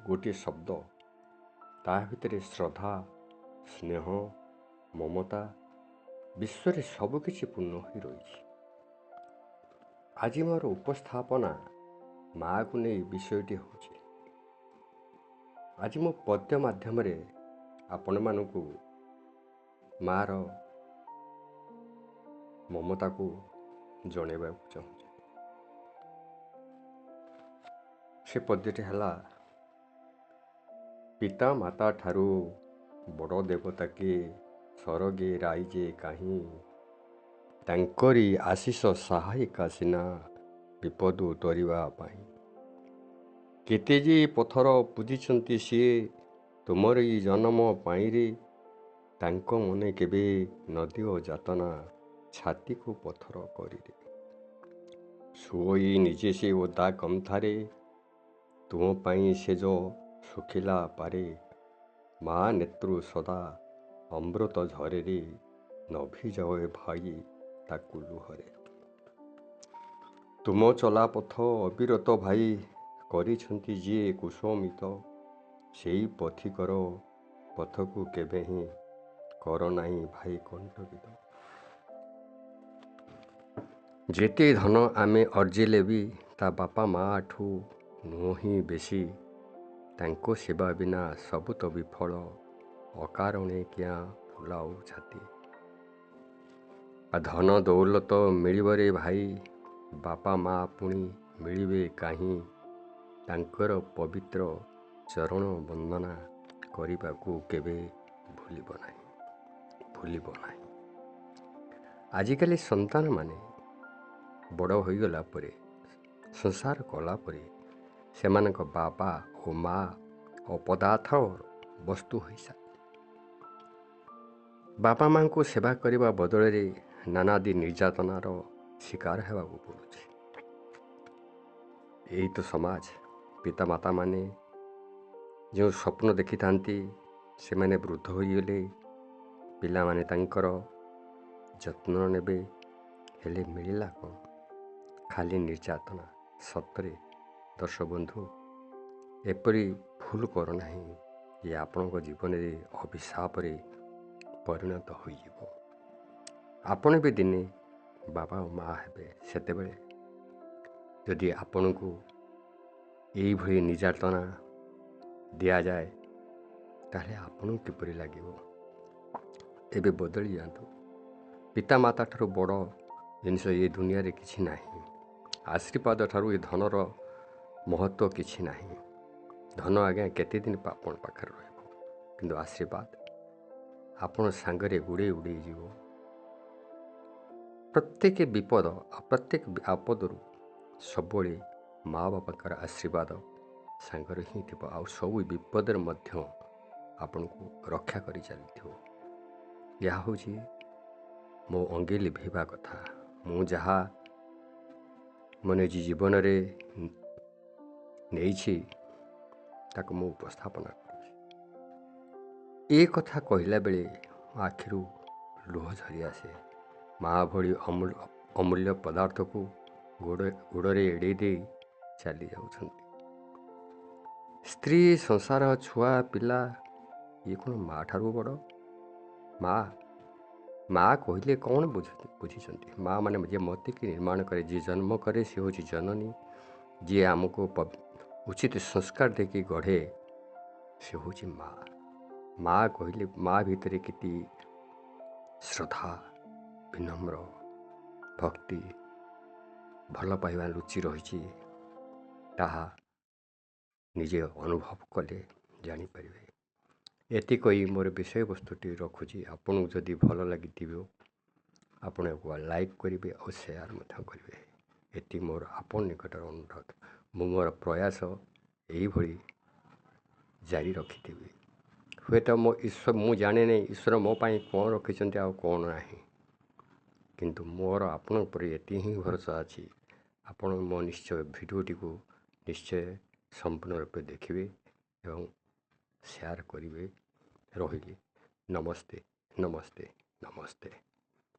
ଗୋଟିଏ ଶବ୍ଦ, ତା ଭିତରେ ଶ୍ରଦ୍ଧା, ସ୍ନେହ, ମମତା, ବିଶ୍ୱରେ ସବୁକିଛି ପୂର୍ଣ୍ଣ ହୋଇ ରହିଛି। ଆଜି ମୋର ଉପସ୍ଥାପନା ମାଆକୁ ନେଇ ବିଷୟଟି ହେଉଛି। ଆଜି ମୁଁ ପଦ୍ୟ ମାଧ୍ୟମରେ ଆପଣମାନଙ୍କୁ ମାଆର ମମତାକୁ ଜଣାଇବାକୁ ଚାହୁଁଛି। ସେ ପଦ୍ୟଟି ହେଲା, ପିତା ମାତା ଠାରୁ ବଡ଼ ଦେବତା କିଏ, ସରଗେ ରାଇଜେ କାହିଁ, ତାଙ୍କରି ଆଶିଷ ସହାୟିକା ସିନା ବିପଦ ତରିବା ପାଇଁ। କେତେ ଯେ ପଥର ପୂଜିଛନ୍ତି ସିଏ, ତୁମରି ଜନମ ପାଇଁରେ, ତାଙ୍କ ମନେ କେବେ ନଦିଅ ଯାତନା, ଛାତିକୁ ପଥର କରିରେ। ଶୋଇ ନିଜେ ସେ ଓଦା କମ୍ଥାରେ, ତୁମ ପାଇଁ ସେଜ ଶୁଖିଲା ପାରେ, ମା ନେତୃ ସଦା ଅମୃତ ଝରେରେ, ନଭିଯାଏ ଭାଇ ତାକୁ ଲୁହରେ। ତୁମ ଚଲାପଥ ଅବିରତ ଭାଇ, କରିଛନ୍ତି ଯିଏ କୁସମିତ, ସେଇ ପଥିକର ପଥକୁ କେବେ ହିଁ କର ନାହିଁ ଭାଇ କଣ୍ଟକିତ। ଯେତେ ଧନ ଆମେ ଅର୍ଜିଲେ ବି, ତା ବାପା ମାଆଠୁ ନୁହଁ ହିଁ ବେଶୀ, ତାଙ୍କ ସେବା ବିନା ସବୁ ତ ବିଫଳ, ଅକାରଣେ କିଆଁ ଫୁଲାଉ ଛାତି। ଧନ ଦୌଲତ ମିଳିବରେ ଭାଇ, ବାପା ମା ପୁଣି ମିଳିବେ କାହିଁ, ତାଙ୍କର ପବିତ୍ର ଚରଣ ବନ୍ଦନା କରିବାକୁ କେବେ ଭୁଲିବ ନାହିଁ। ଆଜିକାଲି ସନ୍ତାନମାନେ ବଡ଼ ହୋଇଗଲା ପରେ, ସଂସାର କଲା ପରେ, ସେମାନଙ୍କ ବାପା ଓ ମା ଅପଦାର୍ଥର ବସ୍ତୁ ହୋଇସାରେ। ବାପା ମାଆଙ୍କୁ ସେବା କରିବା ବଦଳରେ ନାନାଦି ନିର୍ଯାତନାର ଶିକାର ହେବାକୁ ପଡ଼ୁଛି। ଏହି ତ ସମାଜ। ପିତାମାତାମାନେ ଯେଉଁ ସ୍ୱପ୍ନ ଦେଖିଥାନ୍ତି, ସେମାନେ ବୃଦ୍ଧ ହୋଇଗଲେ ପିଲାମାନେ ତାଙ୍କର ଯତ୍ନ ନେବେ, ହେଲେ ମିଳିଲା କ'ଣ? ଖାଲି ନିର୍ଯାତନା। ସତରେ ଦର୍ଶକ ବନ୍ଧୁ, ଏପରି ଭୁଲ କର ନାହିଁ ଯେ ଆପଣଙ୍କ ଜୀବନରେ ଅଭିଶାପରେ ପରିଣତ ହୋଇଯିବ। ଆପଣ ବି ଦିନେ ବାବା ଓ ମା ହେବେ। ସେତେବେଳେ ଯଦି ଆପଣଙ୍କୁ ଏଇଭଳି ନିର୍ଯାତନା ଦିଆଯାଏ, ତାହେଲେ ଆପଣଙ୍କୁ କିପରି ଲାଗିବ? ଏବେ ବଦଳି ଯାଆନ୍ତୁ। ପିତାମାତା ଠାରୁ ବଡ଼ ଜିନିଷ ଏ ଦୁନିଆରେ କିଛି ନାହିଁ। ଆଶୀର୍ବାଦ ଠାରୁ ଏ ଧନର ମହତ୍ଵ କିଛି ନାହିଁ। ଧନ ଆଜ୍ଞା କେତେ ଦିନ ଆପଣ ପାଖରେ ରହିବ, କିନ୍ତୁ ଆଶୀର୍ବାଦ ଆପଣ ସାଙ୍ଗରେ ଉଡ଼େଇ ଯିବ। ପ୍ରତ୍ୟେକ ବିପଦ ଆଉ ପ୍ରତ୍ୟେକ ଆପଦରୁ ସବୁବେଳେ ମା ବାପାଙ୍କର ଆଶୀର୍ବାଦ ସାଙ୍ଗରେ ହିଁ ଥିବ, ଆଉ ସବୁ ବିପଦରେ ମଧ୍ୟ ଆପଣଙ୍କୁ ରକ୍ଷା କରି ଚାଲିଥିବ। ଏହା ହେଉଛି ମୋ ଅଙ୍ଗେ ଲିଭେଇବା କଥା। ମୁଁ ଯାହା ମୋ ନିଜ ଜୀବନରେ ନେଇଛି, ତାକୁ ମୁଁ ଉପସ୍ଥାପନା କରୁଛି। ଏ କଥା କହିଲା ବେଳେ ଆଖିରୁ ଲୁହ ଝରି ଆସେ। ମା ଭଳି ଅମୂଲ୍ୟ ପଦାର୍ଥକୁ ଗୋଡ଼ରେ ଏଡ଼େଇ ଦେଇ ଚାଲି ଯାଉଛନ୍ତି। ସ୍ତ୍ରୀ, ସଂସାର, ଛୁଆ ପିଲା, ଇଏ କ'ଣ ମା ଠାରୁ ବଡ଼? ମା କହିଲେ କ'ଣ ବୁଝିଛନ୍ତି? ମା ମାନେ ଯିଏ ମୋତିକି ନିର୍ମାଣ କରେ, ଯିଏ ଜନ୍ମ କରେ, ସେ ହେଉଛି ଜନନୀ। ଯିଏ ଆମକୁ ଉଚିତ ସଂସ୍କାର ଦେଇକି ଗଢ଼େ, ସେ ହେଉଛି ମା। ମା କହିଲେ ମା ଭିତରେ କେତେ ଶ୍ରଦ୍ଧା, ବିନମ୍ର, ଭକ୍ତି, ଭଲ ପାଇବା ଲୁଚି ରହିଛି, ତାହା ନିଜେ ଅନୁଭବ କଲେ ଜାଣିପାରିବେ। ଏତିକି କହି ମୋର ବିଷୟବସ୍ତୁଟି ରଖୁଛି। ଆପଣଙ୍କୁ ଯଦି ଭଲ ଲାଗିଥିବ, ଆପଣ ଲାଇକ୍ କରିବେ ଆଉ ସେୟାର ମଧ୍ୟ କରିବେ। ଏତିକି ମୋର ଆପଣ ନିକଟରେ ଅନୁରୋଧ। ମୁଁ ମୋର ପ୍ରୟାସ ଏଇଭଳି ଜାରି ରଖିଥିବି। ହୁଏତ ମୁଁ ଜାଣେ ନାହିଁ ଈଶ୍ୱର ମୋ ପାଇଁ କ'ଣ ରଖିଛନ୍ତି ଆଉ କ'ଣ ନାହିଁ, କିନ୍ତୁ ମୋର ଆପଣଙ୍କ ଉପରେ ଏତିକି ହିଁ ଭରସା ଅଛି। ଆପଣ ମୋ ନିଶ୍ଚୟ ଭିଡ଼ିଓଟିକୁ ନିଶ୍ଚୟ ସମ୍ପୂର୍ଣ୍ଣ ରୂପେ ଦେଖିବେ ଏବଂ ସେୟାର କରିବେ। ରହିଲି। ନମସ୍ତେ।